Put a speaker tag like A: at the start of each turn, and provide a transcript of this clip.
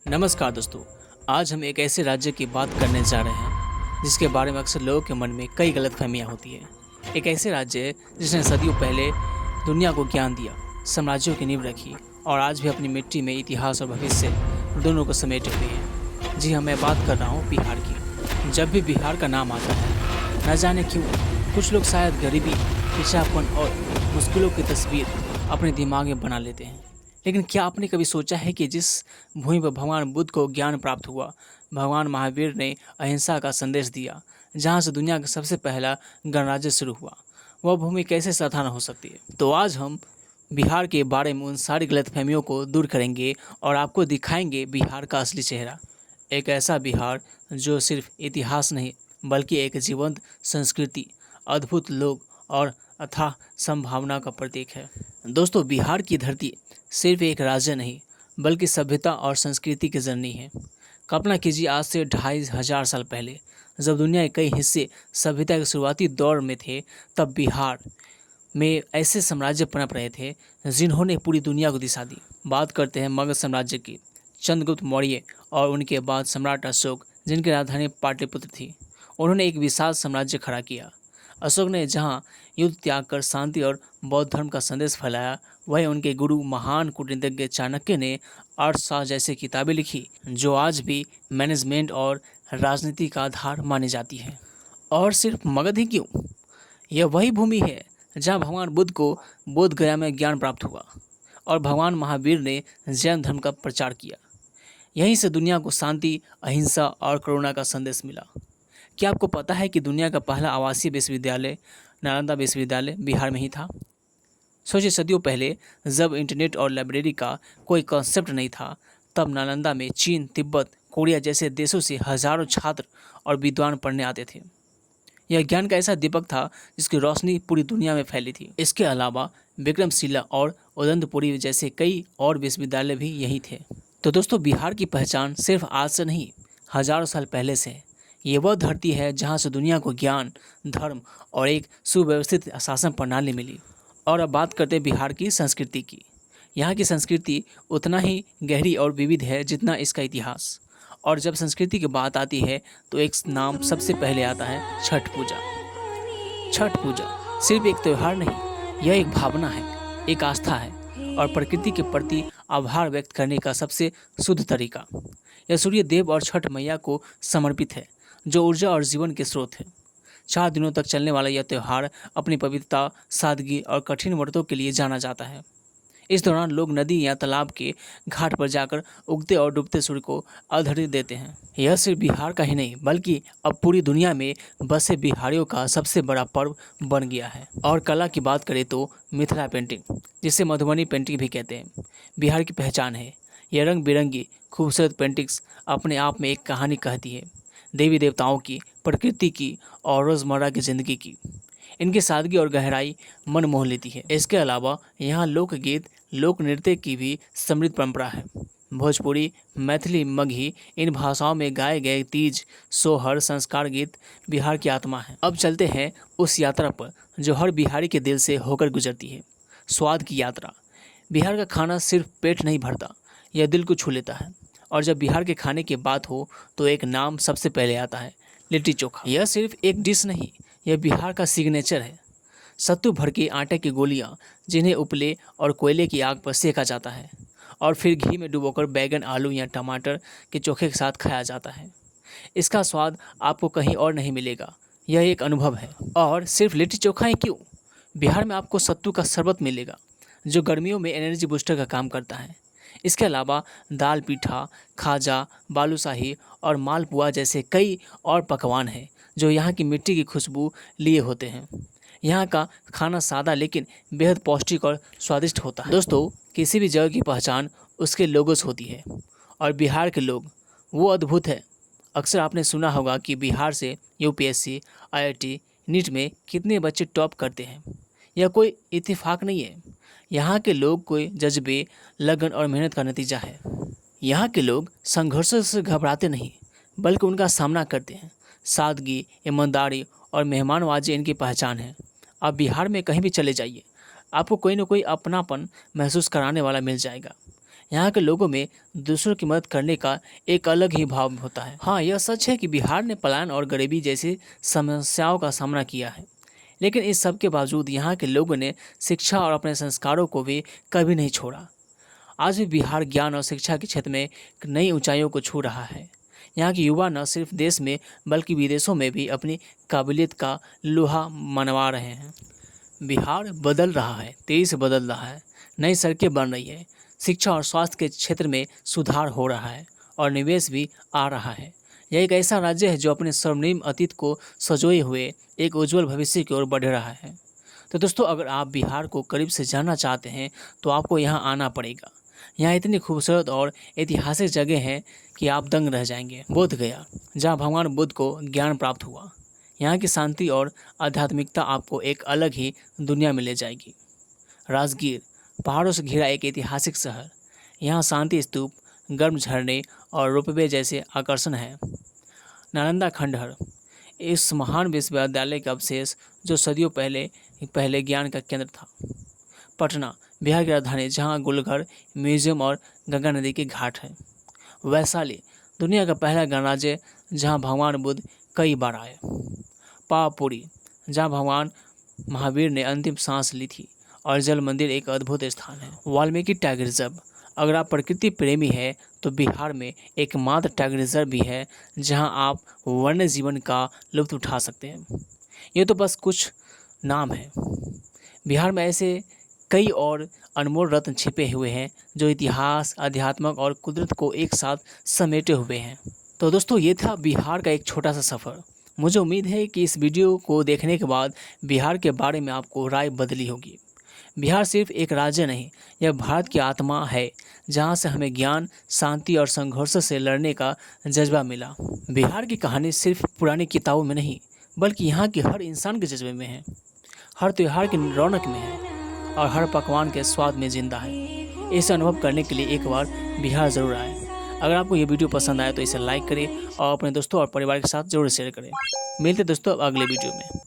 A: नमस्कार दोस्तों। आज हम एक ऐसे राज्य की बात करने जा रहे हैं जिसके बारे में अक्सर लोगों के मन में कई गलतफहमियां होती है। एक ऐसे राज्य है जिसने सदियों पहले दुनिया को ज्ञान दिया, साम्राज्यों की नींव रखी और आज भी अपनी मिट्टी में इतिहास और भविष्य दोनों को समेटे हुए है। जी हाँ, मैं बात कर रहा हूँ बिहार की। जब भी बिहार का नाम आता है, न जाने क्यों कुछ लोग शायद गरीबी, पिछड़ापन और मुश्किलों की तस्वीर अपने दिमाग में बना लेते हैं। लेकिन क्या आपने कभी सोचा है कि जिस भूमि पर भगवान बुद्ध को ज्ञान प्राप्त हुआ, भगवान महावीर ने अहिंसा का संदेश दिया, जहाँ से दुनिया का सबसे पहला गणराज्य शुरू हुआ, वह भूमि कैसे साधारण हो सकती है? तो आज हम बिहार के बारे में उन सारी गलतफहमियों को दूर करेंगे और आपको दिखाएंगे बिहार का असली चेहरा। एक ऐसा बिहार जो सिर्फ इतिहास नहीं बल्कि एक जीवंत संस्कृति, अद्भुत लोग और अथाह संभावना का प्रतीक है। दोस्तों, बिहार की धरती सिर्फ एक राज्य नहीं बल्कि सभ्यता और संस्कृति की जननी है। कल्पना कीजिए, आज से 2500 साल पहले जब दुनिया के कई हिस्से सभ्यता के शुरुआती दौर में थे, तब बिहार में ऐसे साम्राज्य पनप रहे थे जिन्होंने पूरी दुनिया को दिशा दी। बात करते हैं मगध साम्राज्य की। चंद्रगुप्त मौर्य और उनके बाद सम्राट अशोक, जिनकी राजधानी पाटलिपुत्र थी, उन्होंने एक विशाल साम्राज्य खड़ा किया। अशोक ने जहां युद्ध त्याग कर शांति और बौद्ध धर्म का संदेश फैलाया, वहीं उनके गुरु महान कूटनीतिज्ञ चाणक्य ने अर्थशास्त्र जैसी किताबें लिखी जो आज भी मैनेजमेंट और राजनीति का आधार मानी जाती है। और सिर्फ मगध ही क्यों, यह वही भूमि है जहां भगवान बुद्ध को बोध गया में ज्ञान प्राप्त हुआ और भगवान महावीर ने जैन धर्म का प्रचार किया। यहीं से दुनिया को शांति, अहिंसा और करुणा का संदेश मिला। क्या आपको पता है कि दुनिया का पहला आवासीय विश्वविद्यालय नालंदा विश्वविद्यालय बिहार में ही था? सोचिए, सदियों पहले जब इंटरनेट और लाइब्रेरी का कोई कॉन्सेप्ट नहीं था, तब नालंदा में चीन, तिब्बत, कोरिया जैसे देशों से हजारों छात्र और विद्वान पढ़ने आते थे। यह ज्ञान का ऐसा दीपक था जिसकी रोशनी पूरी दुनिया में फैली थी। इसके अलावा विक्रमशिला और उदंतपुरी जैसे कई और विश्वविद्यालय भी यही थे। तो दोस्तों, बिहार की पहचान सिर्फ आज से नहीं, हजारों साल पहले से है। ये वह धरती है जहाँ से दुनिया को ज्ञान, धर्म और एक सुव्यवस्थित शासन प्रणाली मिली। और अब बात करते हैं बिहार की संस्कृति की। यहाँ की संस्कृति उतना ही गहरी और विविध है जितना इसका इतिहास। और जब संस्कृति की बात आती है तो एक नाम सबसे पहले आता है, छठ पूजा। छठ पूजा सिर्फ एक त्यौहार नहीं, यह एक भावना है, एक आस्था है और प्रकृति के प्रति आभार व्यक्त करने का सबसे शुद्ध तरीका। यह सूर्य देव और छठ मैया को समर्पित है, जो ऊर्जा और जीवन के स्रोत है। 4 दिनों तक चलने वाला यह त्यौहार अपनी पवित्रता, सादगी और कठिन व्रतों के लिए जाना जाता है। इस दौरान लोग नदी या तालाब के घाट पर जाकर उगते और डूबते सूर्य को अर्घ्य देते हैं। यह सिर्फ बिहार का ही नहीं बल्कि अब पूरी दुनिया में बसे बिहारियों का सबसे बड़ा पर्व बन गया है। और कला की बात करें तो मिथिला पेंटिंग, जिसे मधुबनी पेंटिंग भी कहते हैं, बिहार की पहचान है। यह रंग बिरंगी खूबसूरत पेंटिंग्स अपने आप में एक कहानी कहती है, देवी देवताओं की, प्रकृति की और रोज़मर्रा की ज़िंदगी की। इनकी सादगी और गहराई मन मोह लेती है। इसके अलावा यहाँ लोकगीत, लोक नृत्य की भी समृद्ध परंपरा है। भोजपुरी, मैथिली, मगही इन भाषाओं में गाए गए तीज, सोहर, संस्कार गीत बिहार की आत्मा है। अब चलते हैं उस यात्रा पर जो हर बिहारी के दिल से होकर गुजरती है, स्वाद की यात्रा। बिहार का खाना सिर्फ पेट नहीं भरता, यह दिल को छू लेता है। और जब बिहार के खाने की बात हो तो एक नाम सबसे पहले आता है, लिट्टी चोखा। यह सिर्फ एक डिश नहीं, यह बिहार का सिग्नेचर है। सत्तू भर के आटे की गोलियां, जिन्हें उपले और कोयले की आग पर सेका जाता है और फिर घी में डुबोकर बैगन, आलू या टमाटर के चोखे के साथ खाया जाता है। इसका स्वाद आपको कहीं और नहीं मिलेगा, यह एक अनुभव है। और सिर्फ लिट्टी चोखा ही क्यों, बिहार में आपको सत्तू का शरबत मिलेगा जो गर्मियों में एनर्जी बूस्टर का काम करता है। इसके अलावा दाल पीठा, खाजा, बालूशाही और मालपुआ जैसे कई और पकवान हैं जो यहाँ की मिट्टी की खुशबू लिए होते हैं। यहाँ का खाना सादा लेकिन बेहद पौष्टिक और स्वादिष्ट होता है। दोस्तों, किसी भी जगह की पहचान उसके लोगों से होती है और बिहार के लोग वो अद्भुत है। अक्सर आपने सुना होगा कि बिहार से यूपीएससी, आईआईटी, नीट में कितने बच्चे टॉप करते हैं। यह कोई इत्तेफाक नहीं है, यहाँ के लोग कोई जज्बे, लगन और मेहनत का नतीजा है। यहाँ के लोग संघर्षों से घबराते नहीं बल्कि उनका सामना करते हैं। सादगी, ईमानदारी और मेहमानवाजी इनकी पहचान है। आप बिहार में कहीं भी चले जाइए, आपको कोई ना कोई अपनापन महसूस कराने वाला मिल जाएगा। यहाँ के लोगों में दूसरों की मदद करने का एक अलग ही भाव होता है। हाँ, यह सच है कि बिहार ने पलायन और गरीबी जैसी समस्याओं का सामना किया है, लेकिन इस सब के बावजूद यहाँ के लोगों ने शिक्षा और अपने संस्कारों को भी कभी नहीं छोड़ा। आज भी बिहार ज्ञान और शिक्षा के क्षेत्र में नई ऊंचाइयों को छू रहा है। यहाँ के युवा न सिर्फ देश में बल्कि विदेशों में भी अपनी काबिलियत का लोहा मनवा रहे हैं। बिहार बदल रहा है, तेजी से बदल रहा है। नई सड़कें बन रही है, शिक्षा और स्वास्थ्य के क्षेत्र में सुधार हो रहा है और निवेश भी आ रहा है। यह एक ऐसा राज्य है जो अपने स्वर्णिम अतीत को संजोए हुए एक उज्जवल भविष्य की ओर बढ़ रहा है। तो दोस्तों, अगर आप बिहार को करीब से जानना चाहते हैं तो आपको यहाँ आना पड़ेगा। यहाँ इतनी खूबसूरत और ऐतिहासिक जगह हैं कि आप दंग रह जाएंगे। बोध गया, जहाँ भगवान बुद्ध को ज्ञान प्राप्त हुआ। यहाँ की शांति और आध्यात्मिकता आपको एक अलग ही दुनिया में ले जाएगी। राजगीर, पहाड़ों से घिरा एक ऐतिहासिक शहर। यहाँ शांति स्तूप, गर्म झरने और रोपवे जैसे आकर्षण हैं। नालंदा खंडहर, इस महान विश्वविद्यालय का अवशेष जो सदियों पहले ज्ञान का केंद्र था। पटना, बिहार की राजधानी, जहाँ गुलघर म्यूजियम और गंगा नदी के घाट हैं। वैशाली, दुनिया का पहला गणराज्य जहाँ भगवान बुद्ध कई बार आए। पावापुरी, जहाँ भगवान महावीर ने अंतिम सांस ली थी। और जल मंदिर एक अद्भुत स्थान है। वाल्मीकि टाइगर रिजर्व, अगर आप प्रकृति प्रेमी हैं तो बिहार में एकमात्र टाइगर रिजर्व भी है जहां आप वन्य जीवन का लुत्फ उठा सकते हैं। ये तो बस कुछ नाम है। बिहार में ऐसे कई और अनमोल रत्न छिपे हुए हैं जो इतिहास, अध्यात्म और कुदरत को एक साथ समेटे हुए हैं। तो दोस्तों, ये था बिहार का एक छोटा सा सफ़र। मुझे उम्मीद है कि इस वीडियो को देखने के बाद बिहार के बारे में आपको राय बदली होगी। बिहार सिर्फ एक राज्य नहीं, यह भारत की आत्मा है जहाँ से हमें ज्ञान, शांति और संघर्ष से लड़ने का जज्बा मिला। बिहार की कहानी सिर्फ पुरानी किताबों में नहीं, बल्कि यहाँ के हर इंसान के जज्बे में है, हर त्यौहार की रौनक में है और हर पकवान के स्वाद में जिंदा है। इसे अनुभव करने के लिए एक बार बिहार ज़रूर आए। अगर आपको ये वीडियो पसंद आए तो इसे लाइक करें और अपने दोस्तों और परिवार के साथ ज़रूर शेयर करें। मिलते दोस्तों अगले वीडियो में।